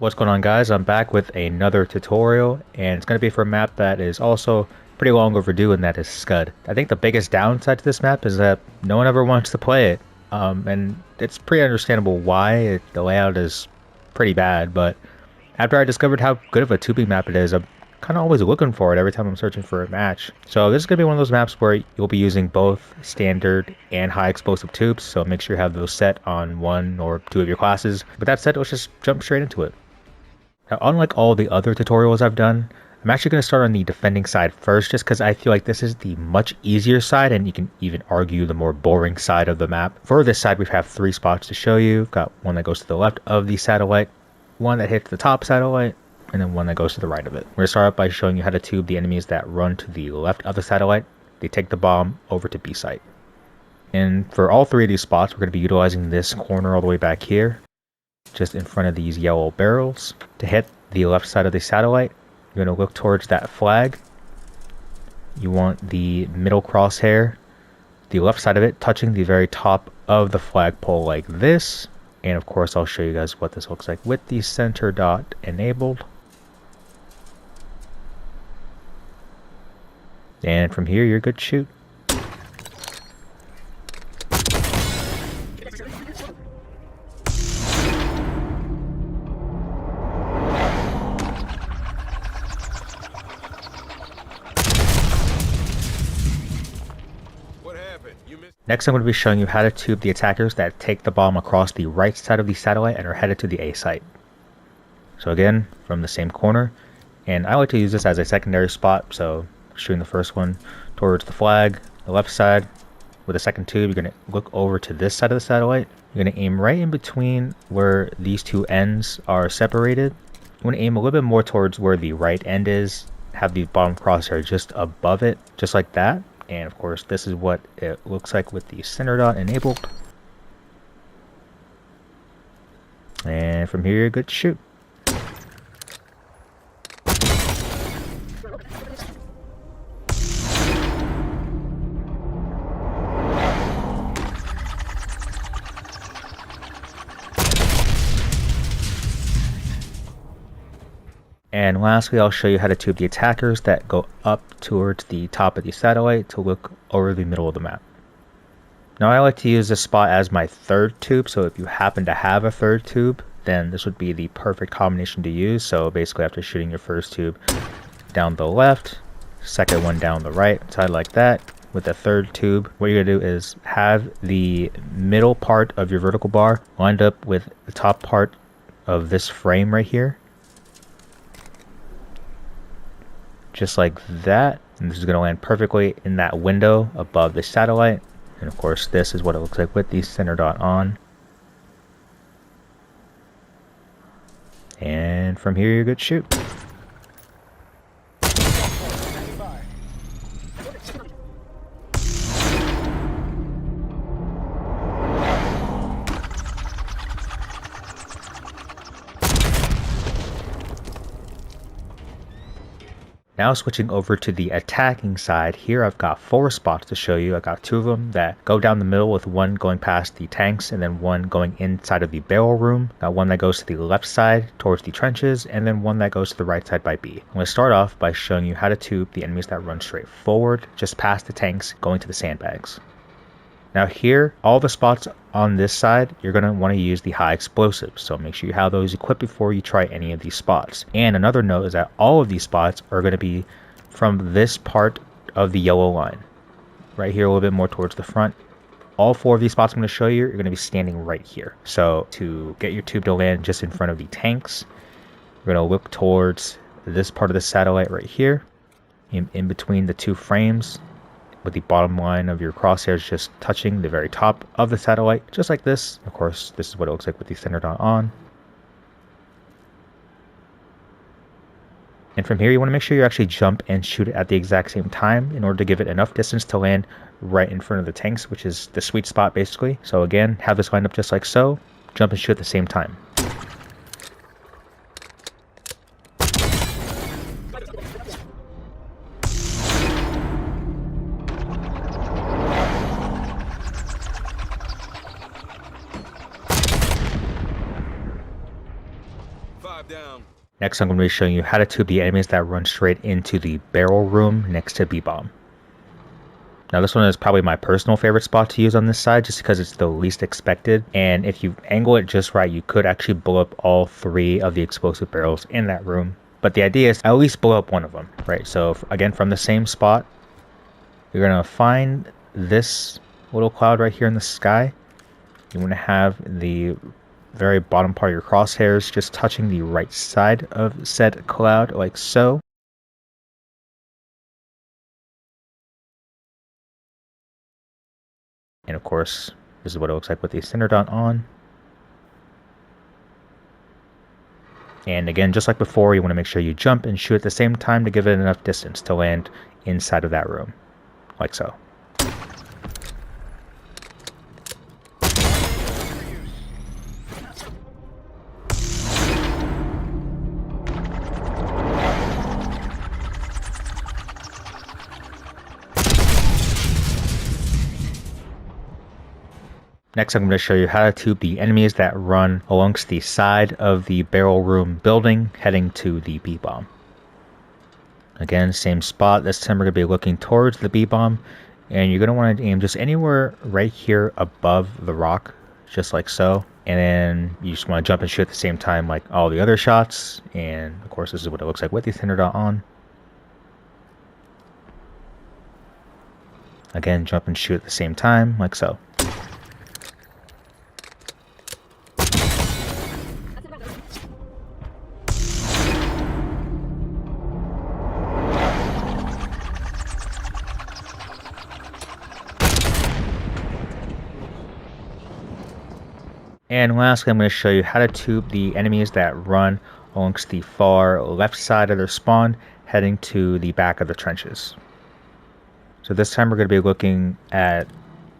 What's going on, guys? I'm back with another tutorial, and it's going to be for a map that is also pretty long overdue, and that is Scud. I think the biggest downside to this map is that no one ever wants to play it, and it's pretty understandable why. The layout is pretty bad, but after I discovered how good of a tubing map it is, I'm kind of always looking for it every time I'm searching for a match. So this is going to be one of those maps where you'll be using both standard and high explosive tubes, so make sure you have those set on one or two of your classes. With that said, let's just jump straight into it. Now, unlike all the other tutorials I've done, I'm actually going to start on the defending side first, just because I feel like this is the much easier side, and you can even argue the more boring side of the map. For this side, we have 3 spots to show you. We've got one that goes to the left of the satellite, one that hits the top satellite, and then one that goes to the right of it. We're going to start out by showing you how to tube the enemies that run to the left of the satellite. They take the bomb over to B site. And for all 3 of these spots, we're going to be utilizing this corner all the way back here, just in front of these yellow barrels. To hit the left side of the satellite, you're going to look towards that flag. You want the middle crosshair, the left side of it, touching the very top of the flagpole like this. And of course, I'll show you guys what this looks like with the center dot enabled. And from here, you're good to shoot. Next, I'm going to be showing you how to tube the attackers that take the bomb across the right side of the satellite and are headed to the A site. So again, from the same corner, and I like to use this as a secondary spot, so shooting the first one towards the flag, the left side. With the second tube, you're going to look over to this side of the satellite. You're going to aim right in between where these 2 ends are separated. You want to aim a little bit more towards where the right end is, have the bottom crosshair just above it, just like that. And of course, this is what it looks like with the center dot enabled. And from here, you're good to shoot. And lastly, I'll show you how to tube the attackers that go up towards the top of the satellite to look over the middle of the map. Now, I like to use this spot as my 3rd tube, so if you happen to have a 3rd tube, then this would be the perfect combination to use. So basically, after shooting your first tube down the left, second one down the right side like that, with the 3rd tube, what you're going to do is have the middle part of your vertical bar lined up with the top part of this frame right here. Just like that, and this is going to land perfectly in that window above the satellite. And of course, this is what it looks like with the center dot on. And from here, you're good to shoot. Now switching over to the attacking side, here I've got 4 spots to show you. I've got 2 of them that go down the middle, with one going past the tanks and then one going inside of the barrel room. Got one that goes to the left side towards the trenches, and then one that goes to the right side by B. I'm going to start off by showing you how to tube the enemies that run straight forward, just past the tanks, going to the sandbags. Now here, all the spots on this side, you're going to want to use the high explosives, so make sure you have those equipped before you try any of these spots. And another note is that all of these spots are going to be from this part of the yellow line. Right here, a little bit more towards the front. All 4 of these spots I'm going to show you, you're going to be standing right here. So to get your tube to land just in front of the tanks, you're going to look towards this part of the satellite right here, in between the 2 frames, with the bottom line of your crosshairs just touching the very top of the satellite, just like this. Of course, this is what it looks like with the center dot on. And from here, you want to make sure you actually jump and shoot it at the exact same time in order to give it enough distance to land right in front of the tanks, which is the sweet spot basically. So again, have this lined up just like so, jump and shoot at the same time. Next, I'm going to be showing you how to tube the enemies that run straight into the barrel room next to B-bomb. Now this one is probably my personal favorite spot to use on this side just because it's the least expected, and if you angle it just right you could actually blow up all 3 of the explosive barrels in that room. But the idea is at least blow up one of them, right? So again, from the same spot, you're going to find this little cloud right here in the sky. You want to have the very bottom part of your crosshairs just touching the right side of said cloud like so. And of course, this is what it looks like with the center dot on. And again, just like before, you want to make sure you jump and shoot at the same time to give it enough distance to land inside of that room, like so. Next, I'm going to show you how to tube the enemies that run alongst the side of the barrel room building heading to the B-bomb. Again, same spot. This time we're going to be looking towards the B-bomb, and you're going to want to aim just anywhere right here above the rock, just like so. And then you just want to jump and shoot at the same time like all the other shots. And of course, this is what it looks like with the center dot on. Again, jump and shoot at the same time like so. And lastly, I'm going to show you how to tube the enemies that run amongst the far left side of their spawn, heading to the back of the trenches. So this time we're going to be looking at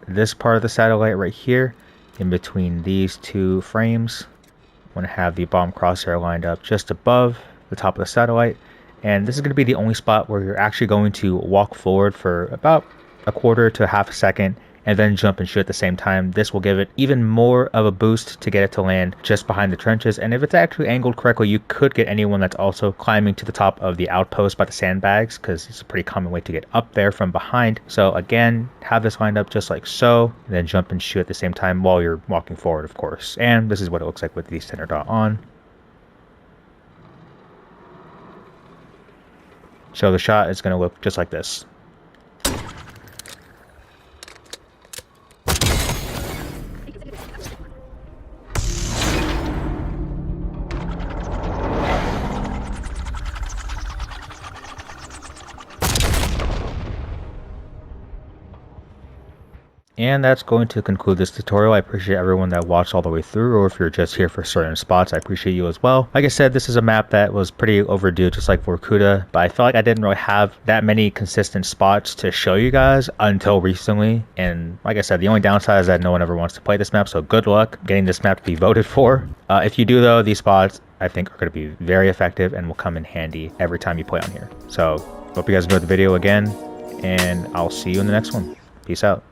this part of the satellite right here, in between these 2 frames. I want to have the bomb crosshair lined up just above the top of the satellite. And this is going to be the only spot where you're actually going to walk forward for about a quarter to half a second, and then jump and shoot at the same time. This will give it even more of a boost to get it to land just behind the trenches. And if it's actually angled correctly, you could get anyone that's also climbing to the top of the outpost by the sandbags, because it's a pretty common way to get up there from behind. So again, have this lined up just like so, and then jump and shoot at the same time while you're walking forward, of course. And this is what it looks like with the center dot on. So the shot is going to look just like this. And that's going to conclude this tutorial. I appreciate everyone that watched all the way through, or if you're just here for certain spots, I appreciate you as well. Like I said, this is a map that was pretty overdue, just like Vorkuta, but I felt like I didn't really have that many consistent spots to show you guys until recently. And like I said, the only downside is that no one ever wants to play this map, so good luck getting this map to be voted for. If you do though, these spots I think are going to be very effective and will come in handy every time you play on here. So hope you guys enjoyed the video again, and I'll see you in the next one. Peace out.